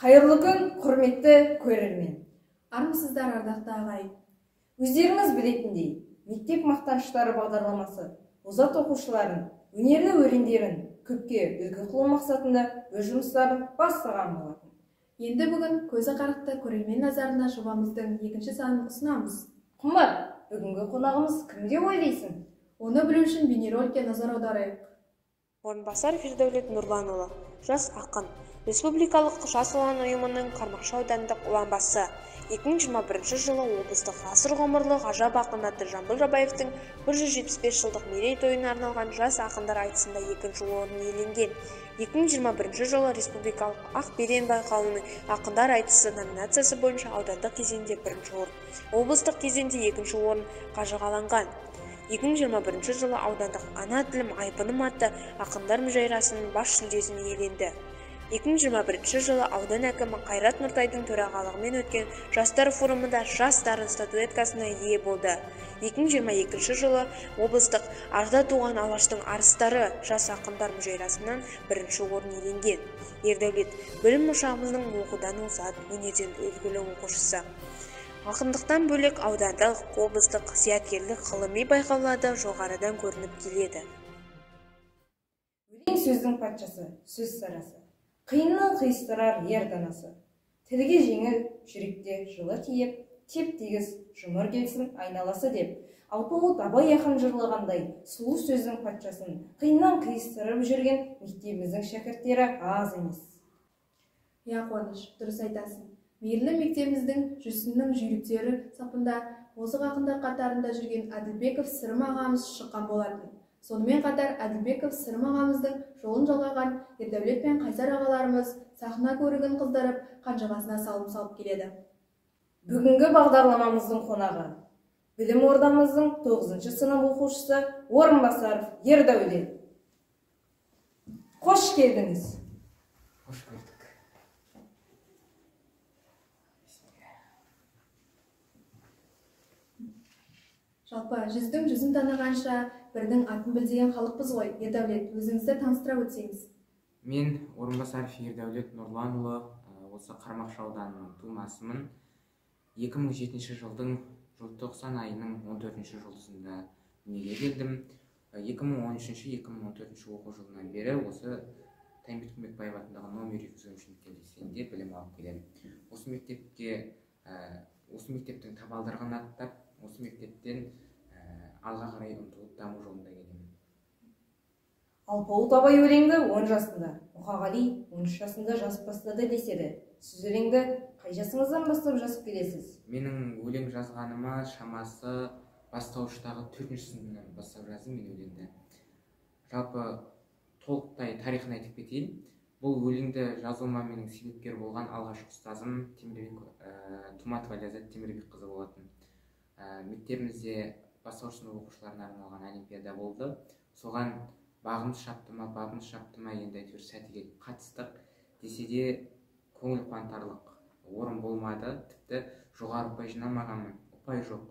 Қайырлы күн, құрметті көрермен. Армысыздар, ардақты ағайын. Өздеріңіз білетіндей, мектеп мақтаныштары бағдарламасы озат оқушыларын, өнерлі өрендерін көпке үлгі қылу мақсатында өз жұмыстарын бастаған болатын. Енді бүгін көзі қарақты көрермен назарына жобамыздың екінші санын ұсынамыз. Құмар, бүгінгі қонағымыз кім деп ойлайсың? Оны білу үшін бейнероликке назар аударайық. Орынбасар Фирдәулет Нұрланұлы, жас ақын, Республикалық жас ұлан ұйымының Қармақшы аудандық ұланбасы. 2021 жылы облыстық ғасыр ғұмырлы ғажап ақын атты Жамбыл Жабаевтың 175 жылдық мерейтойына арналған жас ақындар айтысында екінші орын иеленген. 2021 жылы Республикалық Ақберен байқауының ақындар айтысы номинациясы бойынша аудандық кезеңде бірінші орын, облыстық кезеңде екінші орын қажығаланған. 2021 жылы аудандық ана тілім айбыным атты ақындар мүжәйрасының бас жүлдесін иеленді. 2021 жылы аудан әкімі Қайрат Нұртайдың төрағалығымен өткен жастар форумында жас дарын статуэткасына ие болды. 2022 жылы облыстық арда туған алаштың арыстары жас ақындар мүжәйрасынан бірінші орын иеленген. Ердәулет білім ошағымыздың оқудан озат, өнерден үлгілі оқушысы. Ақындықтан бөлек аудандық, облыстық, зияткерлік, ғылыми байқауларда жоғарыдан көрініп келеді. Өлең сөздің патшасы, сөз сарасы. Қиыннан қиыстырар ер данасы. Тілге жеңіл, жүректе жылы тиіп, теп-тегіс жұмыр келсін айналасы деп. Алпауыт Абай ақын жырлағандай, сұлу сөздің патшасын қиыннан қиыстырып жүрген мектебіміздің шәкірттері аз емес. Я қуаныш, дұрыс айтасың. Мейірлі мектебіміздің жүрсіннің жүйріктері сапында озық ақындар қатарында жүрген Әділбеков Сырым ағамыз шыққан болатын. Сонымен қатар Әділбеков Сырым ағамыздың жолын жалғаған Ердәулет пен Қайсар ағаларымыз сахна көрігін қыздырып, қанжығасына салып келеді. Бүгінгі бағдарламамыздың қонағы білім ордамыздың 9-шы сынып оқушысы Орынбасаров Ердәулет. Қош келдіңіз. Қош көрдік. Жалпы, жүздің жүзін танығанша бірдің атын біл деген халықпыз ғой. Ердәулет, өзіңізді таныстыра өтсеңіз. Мен Орынбасаров Ердәулет Нұрланұлы, осы Қармақшы ауданының тумасымын. 2007 жылдың желтоқсан айының 14-ші жұлдызында дүниеге келдім. 2013-2014 оқу жылынан бері осы Таймбет Күмбекбаев атындағы номер 200 лицейінде білім алып келемін. Осы мектептің табалдырығын аттап, осы мектептен алға қарай ұмтылып даму жолында келемін. Алпауыт Абай өлеңді 10 жасында, Мұқағали 13 жасында жазып бастады деседі. Сіз өлеңді қай жасыңыздан бастап жазып келесіз? Менің өлең жазғаныма шамасы бастауыштағы 4-ші сыныптан бастап жаздым мен өлеңді. Жалпы толықтай тарихын айтып кетейін. Бұл өлеңді жазуыма менің себепкер болған алғашқы ұстазым Туматова Ләззат Темірбекқызы болатын. Мектебімізде бастауыш сынып оқушыларына арналған олимпиада болды. Соған бағымыз шапты ма, енді әйтеуір сәті келіп қатыстық. Десе де көңіл қуантарлық орын болмады. Тіпті жоғары ұпай жинамағанмын. Ұпай жоқ.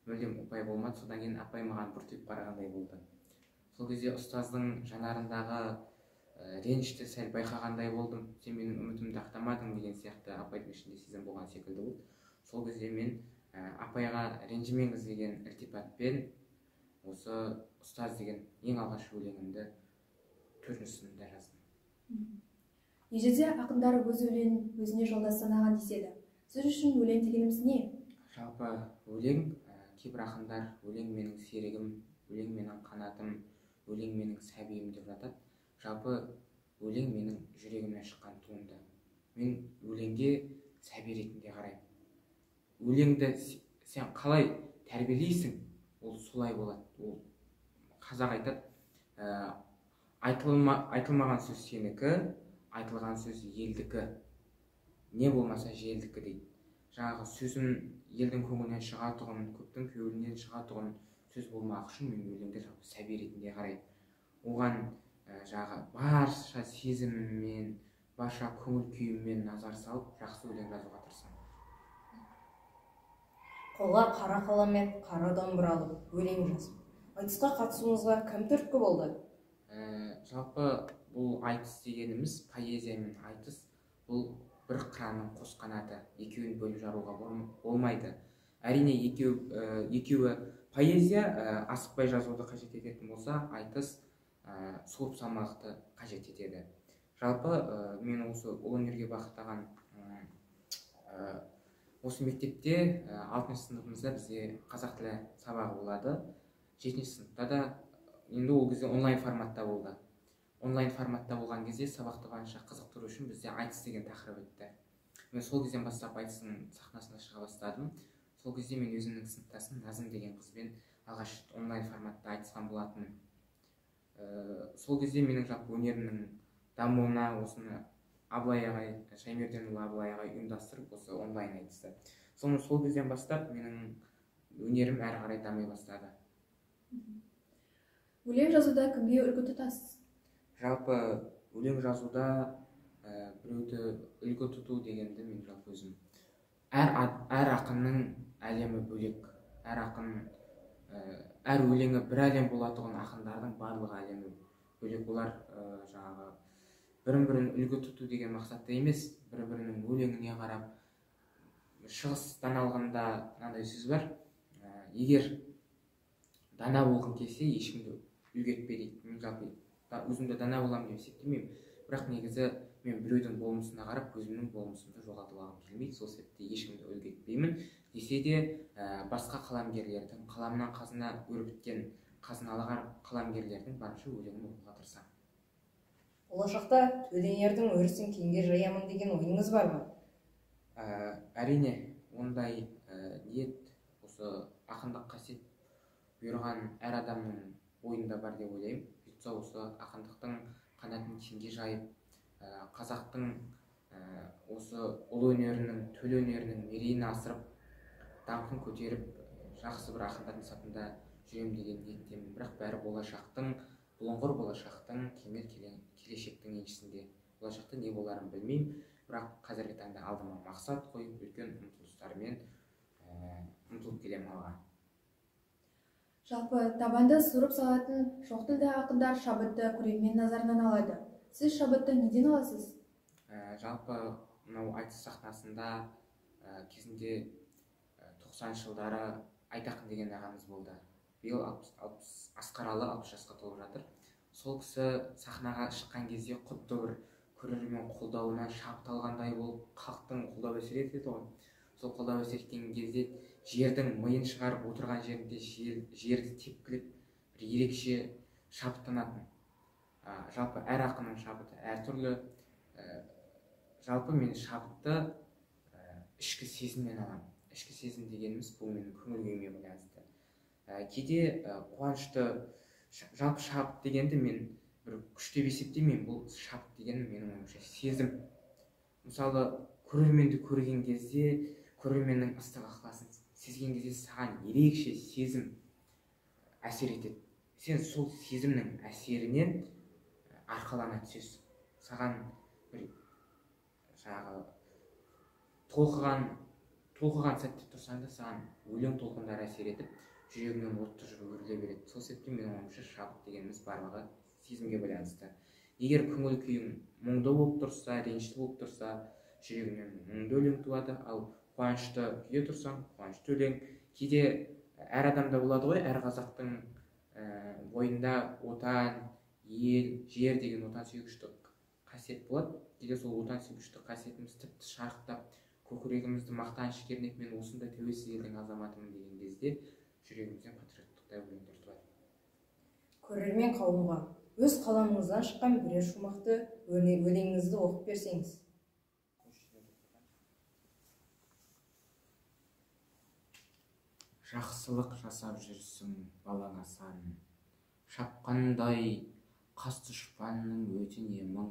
Мүлдем ұпай болмады. Содан кейін апай маған бұртиып қарағандай болды. Сол кезде ұстаздың жанарындағы ренішті сәл байқағандай болдым. Сен менің үмітімді ақтамадың деген сияқты апайдың ішінде сезім болған секілді болды. Сол кезде мен апайға ренжімеңіз деген ілтипатпен осы ұстаз деген ең алғашқы өлеңімді 4-ші сыныпта жаздым. Ежелде ақындар өз өлеңін өзіне жолдас санаған деседі. Сіз үшін өлең дегеніміз не? Жалпы өлең, кейбір ақындар өлең менің серігім, өлең менің қанатым, өлең менің сәбиім деп жатады. Жалпы өлең менің жүрегімнен шыққан туынды. Мен өлеңге сәби ретінде қараймын. Өлеңді сен қалай тәрбиелейсің, ол солай болады. Ол қазақ айтады, айтылмаған сөз сенікі, айтылған сөз елдікі, не болмаса желдікі дейді. Жаңағы сөзім елдің көңілінен шығатұғын, көптің көңілінен шығатұғын сөз болмақ үшін мен өлеңді жалпы сәби ретінде қараймын. Оған барша сезіміммен, барша көңіл күйіммен назар салып, жақсы өлең жазуға тырысамын. Қолға қара қаламмен қара домбыра алып өлең жазып, айтысқа қатысуыңызға кім түрткі болды? Жалпы бұл айтыс дегеніміз, поэзия мен айтыс, бұл бір қыранның қос қанаты, екеуін бөліп жаруға болмайды. Әрине екеуі поэзия асықпай жазуды қажет ететін болса, айтыс суып салмақты қажет етеді. Жалпы мен осы ұлы өнерге бағыттаған осы мектепте 6 сыныпымызда бізде қазақ тілі сабағы болады. 7 сыныпта да енді ол кезде онлайн форматта болды. Онлайн форматта болған кезде сабақты барынша қызықтыру үшін бізде айтыс деген тақырып өтті. Мен сол кезден бастап айтыстың сахнасына шыға бастадым. Сол кезде мен өзімнің сыныптасым Назым деген қызбен алғаш онлайн форматта айтысқан болатынмын. Сол кезде менің жалпы өнерімнің дамуына осыны Абылай ағай, Шаймерденұлы Абылай ағай ұйымдастырып осы онлайн айтысты. Сол кезден бастап менің өнерім әрі қарай дами бастады. Өлең жазуда кімге үлгі тұтасыз? Жалпы өлең жазуда біреуді үлгі тұту дегенді мен жалпы өзім. Әр ақынның әлемі бөлек. Әр өлеңі бір әлем болатұғын ақындардың барлығы әлемі бөлек. Олар жаңағы бірін-бірін үлгі тұту деген мақсатта емес, бір-бірінің өлеңіне қарап, шығыстан алғанда мынандай сөз бар. Егер дана болғың келсе, ешкімді үлгі етпе дейді. Мен жалпы өзімді дана боламын деп есептемеймін. Бірақ негізі мен біреудің болмысына қарап, өзімнің болмысымды жоғалтып алғым келмейді. Сол себепте ешкімді үлгі етпеймін. Десе де басқа қаламгерлердің, қаламынан қазына өріп біткен қазыналаған қаламгерлердің барынша өлеңін оқуға тырысамын. Болашақта өнердің өрісін кеңге жаямын деген ойыңыз бар ма? Әрине, ондай ниет осы ақындық қасиет бұйырған әр адамның ойында бар деп ойлаймын. Бұйтса осы ақындықтың қанатын кеңге жайып, қазақтың осы ұлы өнерінің, төл өнерінің мерейін асырып, даңқын көтеріп, жақсы бір ақындардың сапында жүрем деген ниеттемін. Бірақ бәрі болашақтың, бұлыңғыр болашақтың, кемел келешектің еншісінде. Болашақта не боларын білмеймін, бірақ қазіргі таңда алдыма мақсат қойып, үлкен ұмтылыстармен ұмтылып келемін алға. Жалпы табанды суырып салатын жоқ тілді ақындар шабытты көрермен назарынан алады. Сіз шабытты неден аласыз? Жалпы мынау айтыс сахнасында кезінде 90 жылдары Айтақын деген ағамыз болды. Биыл Асқаралы 60 жасқа толып жатыр. Сол кісі сахнаға шыққан кезде құдды бір көрермен қолдауынан шабыт алғандай болып, халықтың қолдау әсер етеді ғой. Сол қолдау әсер еткен кезде жердің миын шығарып отырған жерінде жерді тепкілеп бір ерекше шабыттанатын. Жалпы әр ақынның шабыты әртүрлі. Жалпы мен шабытты ішкі сезіммен аламын. Ішкі сезім дегеніміз бұл менің көңіл күйіме байланысты. Кейде қуанышты, жалпы шабыт дегенді мен бір күш деп есептемеймін. Бұл шабыт деген менің ойымша сезім. Мысалы, көрерменді көрген кезде, көрерменнің ыстық ықыласын сезген кезде саған ерекше сезім әсер етеді. Сен сол сезімнің әсерінен арқалана түсесің. Саған бір жаңағы толқыған сәтте тұрсаң да саған өлең толқындары әсер етіп, жүрегіңнен отты жүріп өріле береді. Сол себепте менің ойымша шабыт дегеніміз барлығы сезімге байланысты. Егер көңіл күйің мұңды болып тұрса, ренішті болып тұрса, жүрегіңнен мұңды өлең туады, ал қуанышты күйде тұрсаң, қуанышты өлең. Кейде әр адамда болады ғой, әр қазақтың бойында отан, ел, жер деген отансүйгіштік қасиет болады. Кейде сол отансүйгіштік қасиетіміз тіпті шарықтап, көкірегімізді мақтаныш кернеп, мен осындай тәуелсіз елдің азаматымын деген кезде жүрегімізден патриоттық өлеңдер туады. Көрермен қауымға өз қаламыңыздан шыққан бірер шумақты өлеңіңізді оқып берсеңіз. Жақсылық жасап жүрсің балаңа сан, шапқандай қас дұшпанның өтіне мың,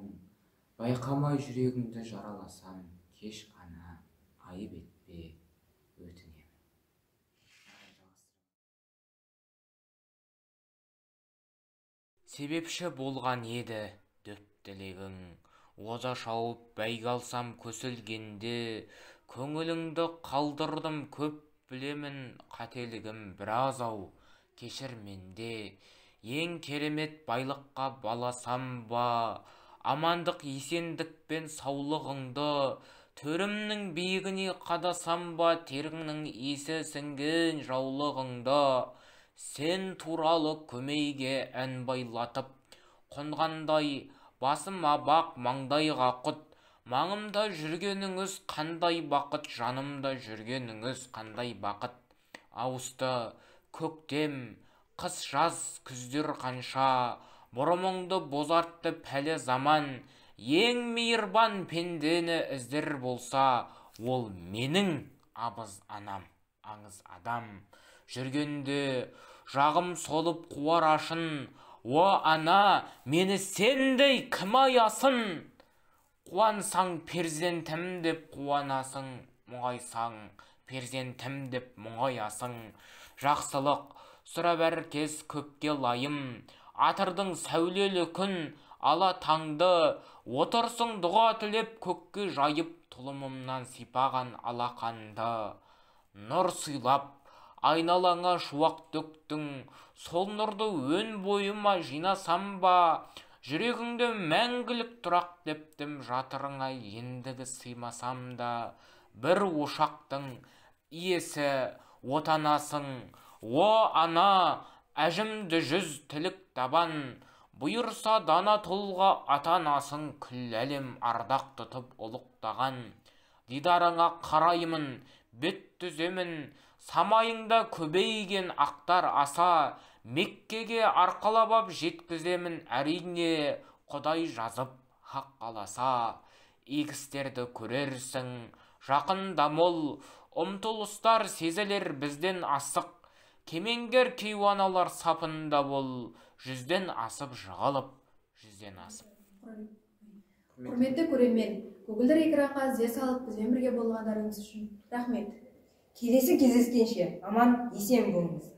байқамай жүрегіңді жараласам, кеш қана айып етпе өтінемін. Себепші болған еді дөп тілегің, оза шауып бәйге алсам көсілгенде, көңіліңді қалдырдым көп білемін, қателігім біраз-ау, кешір менде. Ең керемет байлыққа баласам ба, амандық есендік пен саулығыңды, төрімнің биігіне қадасам ба теріңнің иісі сіңген жаулығыңда, сен туралы көмейге ән байлатып қонғандай, басыма бақ маңдайға құт, маңымда жүргеніңіз қандай бақыт, жанымда жүргеніңіз қандай бақыт. Ауысты көктем, қыс, жаз, күздер қанша, бұрымыңды бозартты пәле заман, ең мейірбан пендені іздер болса, ол менің абыз анам, аңыз адам. Жүргенде жағым солып қуар ашын, о ана, мені сендей кім аясын? Қуансаң перзентім деп қуанасың, мұңайсаң перзентім деп мұңаясың. Жақсылық сұрап әркез көпке лайым, атырдың сәулелі күн ала таңды, отырсың дұға тілеп көкке жайып, тұлымымнан сипаған алақанды. Нұр сыйлап айналаңа шуақ төктің, сол нұрды өн бойыма жинасам ба, жүрегіңді мәңгілік тұрақ дептім, жатырыңа ендігі сыймасам да. Бір ошақтың иесі отанасың, о ана, әжімді жүз тілік табан, бұйырса дана тұлға атанасың, күл әлем ардақ тұтып ұлықтаған. Дидарыңа қараймын, бет түземін, самайыңда көбейген ақтар аса, Меккеге арқалап ап жеткіземін, әрине Құдай жазып хақ қаласа. Егістерді көрерсің, жақында мол, ұмтылыстар сезілер бізден асық, кемеңгер кейуаналар сапында бол, жүзден асып жығылып, жүзден асып. Құрметті көрермен, көгілдір экранға ізде салып бізбен бірге болғандарыңыз үшін рахмет. Келесі кездескенше аман есен болыңыз.